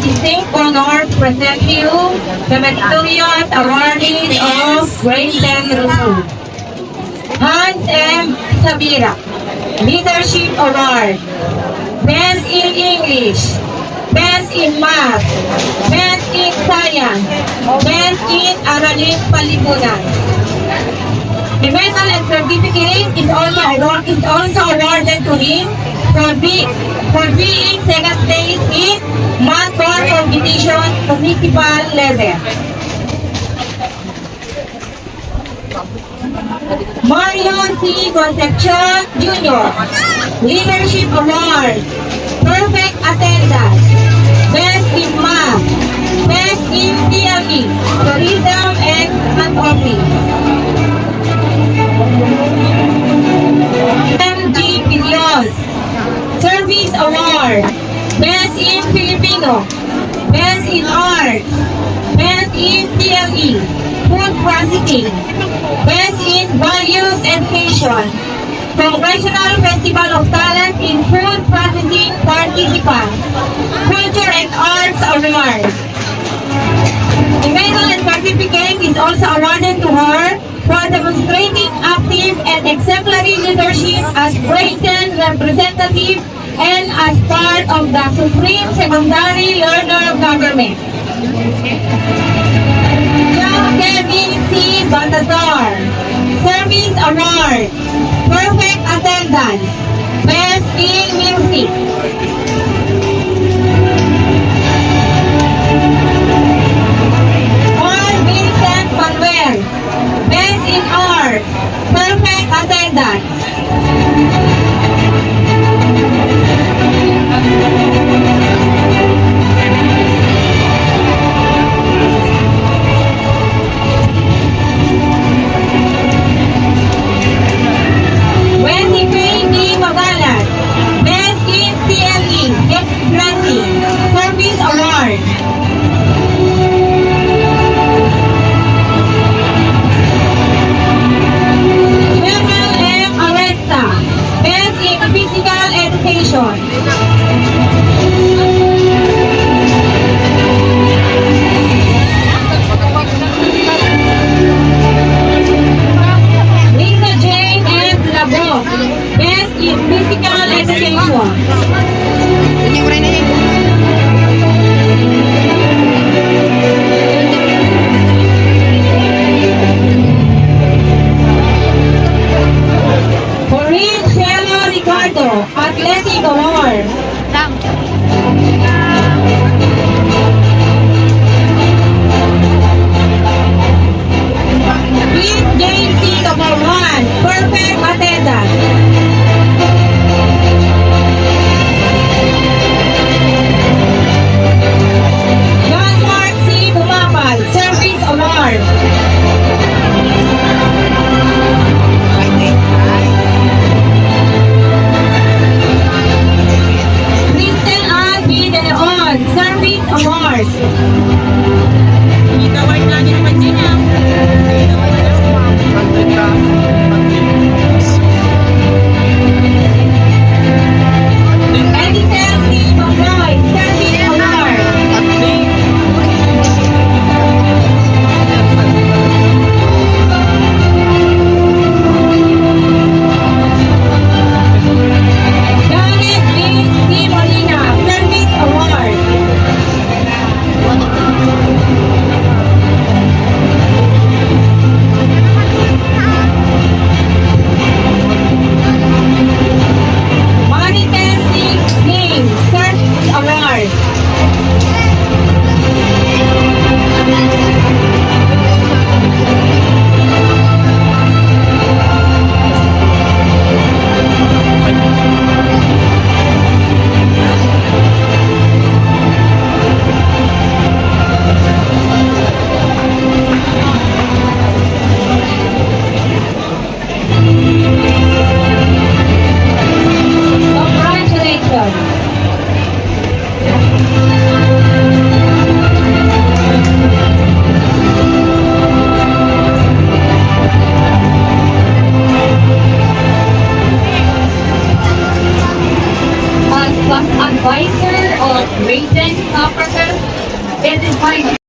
distinct honor to present you the meritorious awardees of Grade 10 Review. Hans M. Sabira, Leadership Award. Best in English, Best in Math, Best in Science, Best in Araling Palipunan. The medal and certificate is also awarded to him for being second place in Math Bar Competition municipal level. Mario C. Concepcion Jr. Leadership Award. Perfect Attendance. Best in Math. Best in DLE. Tourism and Office. MG Pilios. Service Award. Best in Filipino. Best in Art. Best in DLE. Food Processing. Best in Values Education. Congressional Festival of Talent in Food Processing Participant. Culture and Arts Award. The medal and certificate is also awarded to her for demonstrating active and exemplary leadership as Grade 10 representative and as part of the Supreme Secondary Learner Government. John Kevin C. Batador, Service Award, Perfect Attendance, Best in Music. Juan Vincent Manuel, Best in Art, Perfect Attendance. Wendy K. D. Magalas, Best in CLE, Granting, Service Award. Jemel M. Aresta, Best in Physical Education. Lisa Jane M. Labo, Best in Physical Education. Corinne Shelo Ricardo, Athletic Award. With JT number 1, Perfect Attendance. John Mark C. Bumapal, Service Award. Kristen Ann B. De Leon, Service Award. Edison C. Monroy, Service Award. Janet B. Molina, Service Award. Marites C. James, Service Award. Congratulations. As advisor of Grade 10 Officers It is my